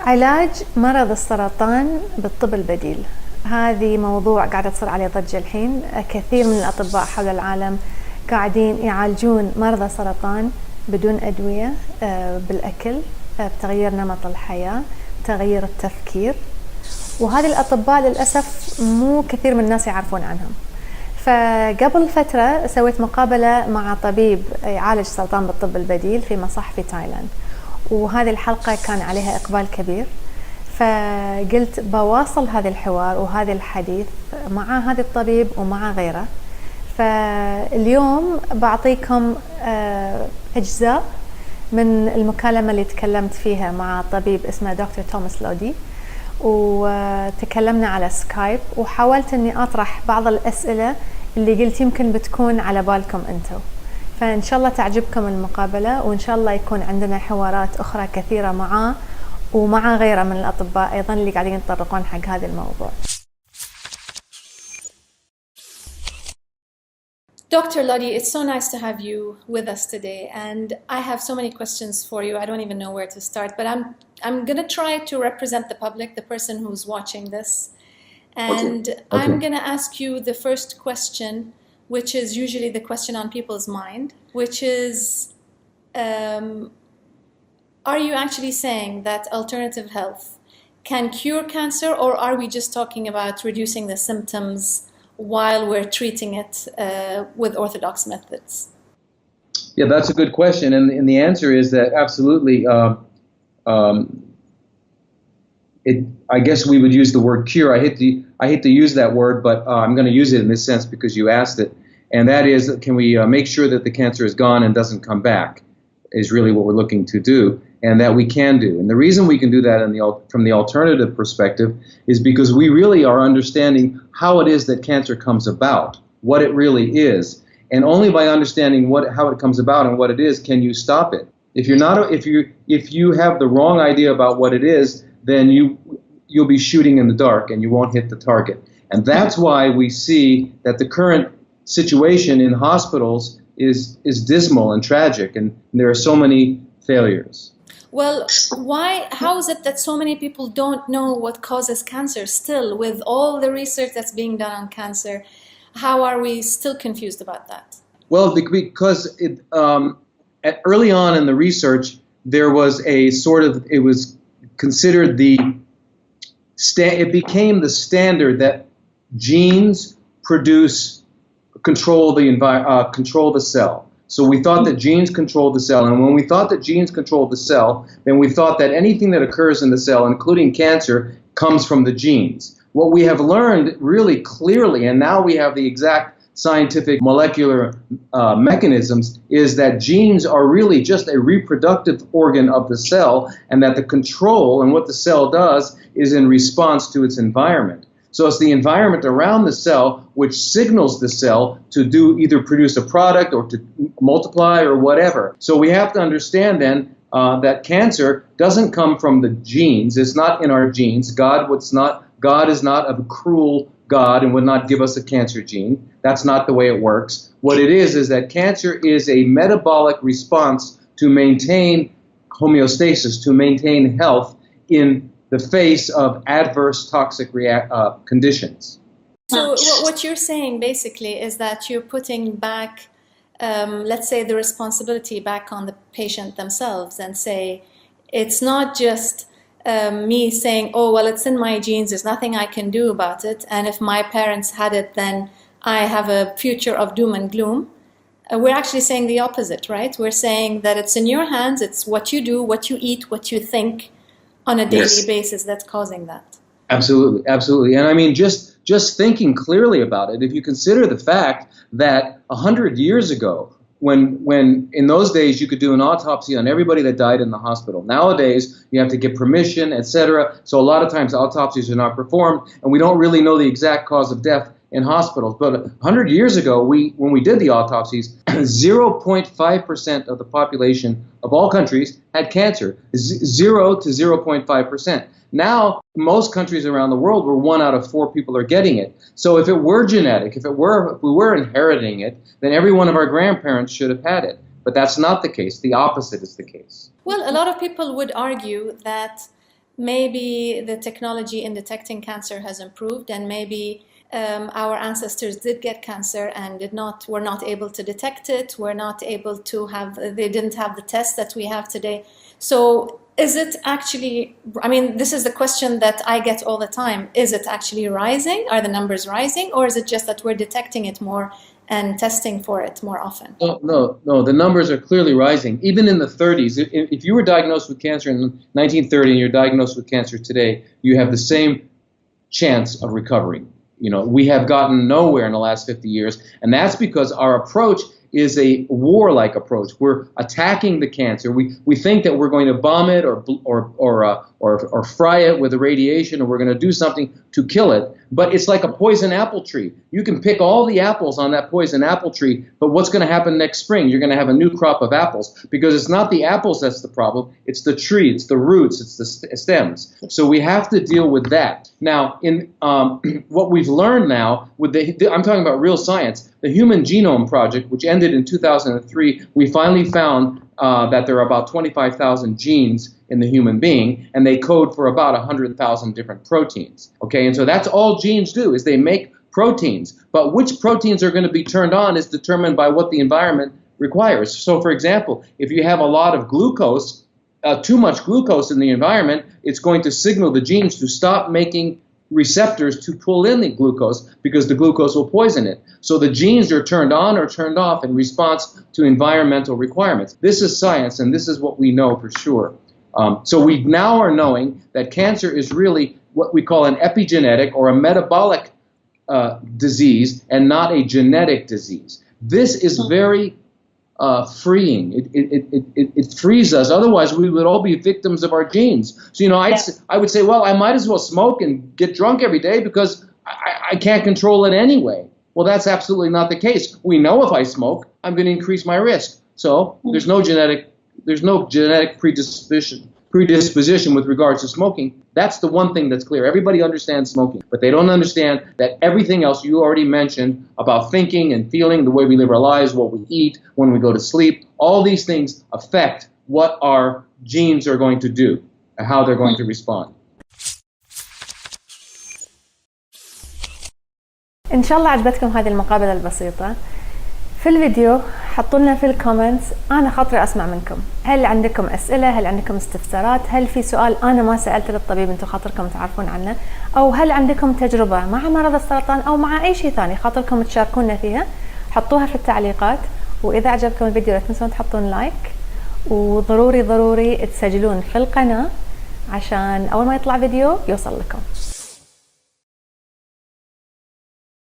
علاج مرض السرطان بالطب البديل، هذه موضوع قاعدة تصير عليه ضجة الحين. كثير من الأطباء حول العالم قاعدين يعالجون مرضى السرطان بدون أدوية، بالأكل، بتغيير نمط الحياة، تغيير التفكير. وهذه الأطباء للأسف مو كثير من الناس يعرفون عنهم. فقبل فترة سويت مقابلة مع طبيب يعالج سرطان بالطب البديل في مصح في تايلاند، وهذه الحلقة كان عليها إقبال كبير، فقلت بواصل هذا الحوار وهذا الحديث مع هذا الطبيب ومع غيره. فاليوم بعطيكم أجزاء من المكالمة اللي تكلمت فيها مع طبيب اسمه دكتور توماس لودي، وتكلمنا على سكايب، وحاولت أني أطرح بعض الأسئلة اللي قلت يمكن بتكون على بالكم أنتم. فإن شاء الله تعجبكم المقابلة، وإن شاء الله يكون عندنا حوارات أخرى كثيرة معاه ومع غيره من الأطباء أيضا اللي قاعدين يتطرقون حق هذا الموضوع. Dr. Lodi, it's so nice to have you with us today, and I have so many questions for you. I don't even know where to start, but I'm going to try to represent the public, the person who's watching this. And okay. I'm going to ask you the first question, which is usually the question on people's mind, which is, are you actually saying that alternative health can cure cancer, or are we just talking about reducing the symptoms while we're treating it with orthodox methods? Yeah, that's a good question, and the answer is that absolutely. I guess we would use the word cure. I hate to use that word, but I'm going to use it in this sense because you asked it, and that is, can we make sure that the cancer is gone and doesn't come back? Is really what we're looking to do, and that we can do. And the reason we can do that from the alternative perspective is because we really are understanding how it is that cancer comes about, what it really is, and only by understanding how it comes about and what it is can you stop it. If you have the wrong idea about what it is, then you'll be shooting in the dark and you won't hit the target. And that's why we see that the current situation in hospitals is dismal and tragic, and there are so many failures. Well, how is it that so many people don't know what causes cancer still, with all the research that's being done on cancer? How are we still confused about that? Well, because early on in the research, there was it was considered it became the standard that genes control the cell. So we thought that genes control the cell, and when we thought that genes control the cell, then we thought that anything that occurs in the cell, including cancer, comes from the genes. What we have learned really clearly, and now we have the exact scientific molecular mechanisms, is that genes are really just a reproductive organ of the cell, and that the control and what the cell does is in response to its environment. So it's the environment around the cell which signals the cell to either produce a product or to multiply or whatever. So we have to understand then that cancer doesn't come from the genes. It's not in our genes. God is not a cruel God and would not give us a cancer gene. That's not the way it works. What it is that cancer is a metabolic response to maintain homeostasis, to maintain health in the face of adverse toxic conditions. So what you're saying basically is that you're putting back, let's say, the responsibility back on the patient themselves, and say, it's not just me saying, oh, well, it's in my genes, there's nothing I can do about it, and if my parents had it, then I have a future of doom and gloom. We're actually saying the opposite, right? We're saying that it's in your hands, it's what you do, what you eat, what you think on a daily basis that's causing that. Absolutely, absolutely. And I mean, just thinking clearly about it, if you consider the fact that 100 years ago, when in those days you could do an autopsy on everybody that died in the hospital. Nowadays, you have to get permission, etc. So a lot of times autopsies are not performed, and we don't really know the exact cause of death in hospitals. But 100 years ago, when we did the autopsies, 0.5% of the population of all countries had cancer, 0 to 0.5%. Now, most countries around the world, where 1 out of 4 people are getting it. So if it were genetic, if we were inheriting it, then every one of our grandparents should have had it. But that's not the case. The opposite is the case. Well, a lot of people would argue that maybe the technology in detecting cancer has improved, and maybe our ancestors did get cancer and were not able to detect it, they didn't have the tests that we have today. So is it actually, I mean, this is the question that I get all the time. Is it actually rising? Are the numbers rising? Or is it just that we're detecting it more and testing for it more often? No, the numbers are clearly rising. Even in the 30s, if you were diagnosed with cancer in 1930 and you're diagnosed with cancer today, you have the same chance of recovering. You know, we have gotten nowhere in the last 50 years, and that's because our approach is a warlike approach. We're attacking the cancer. We think that we're going to bomb it or fry it with the radiation, or we're going to do something to kill it. But it's like a poison apple tree. You can pick all the apples on that poison apple tree, but what's going to happen next spring? You're going to have a new crop of apples, because it's not the apples that's the problem. It's the tree, it's the roots, it's the stems. So we have to deal with that. Now, in what we've learned now, with I'm talking about real science, the Human Genome Project, which ended in 2003, we finally found that there are about 25,000 genes in the human being, and they code for about 100,000 different proteins. Okay, and so that's all genes do, is they make proteins. But which proteins are going to be turned on is determined by what the environment requires. So, for example, if you have a lot of glucose, too much glucose in the environment, it's going to signal the genes to stop making receptors to pull in the glucose, because the glucose will poison it. So the genes are turned on or turned off in response to environmental requirements. This is science, and this is what we know for sure. So we now are knowing that cancer is really what we call an epigenetic or a metabolic disease, and not a genetic disease. This is very freeing. It frees us. Otherwise, we would all be victims of our genes. So, you know, I would say, well, I might as well smoke and get drunk every day because I can't control it anyway. Well, that's absolutely not the case. We know if I smoke, I'm going to increase my risk. So there's no genetic predisposition with regards to smoking. That's the one thing that's clear. Everybody understands smoking, but they don't understand that everything else you already mentioned about thinking and feeling, the way we live our lives, what we eat, when we go to sleep, all these things affect what our genes are going to do and how they're going to respond. إن شاء الله عجبتكم هذه المقابلة البسيطة. في الفيديو حطوا لنا في الكومنتس، أنا خاطري أسمع منكم، هل عندكم أسئلة، هل عندكم استفسارات، هل في سؤال أنا ما سألت للطبيب أنتم خاطركم تعرفون عنه، أو هل عندكم تجربة مع مرض السرطان أو مع أي شيء ثاني خاطركم تشاركونا فيها، حطوها في التعليقات. وإذا عجبكم الفيديو لا تنسون تحطون لايك، وضروري تسجلون في القناة عشان أول ما يطلع فيديو يوصل لكم.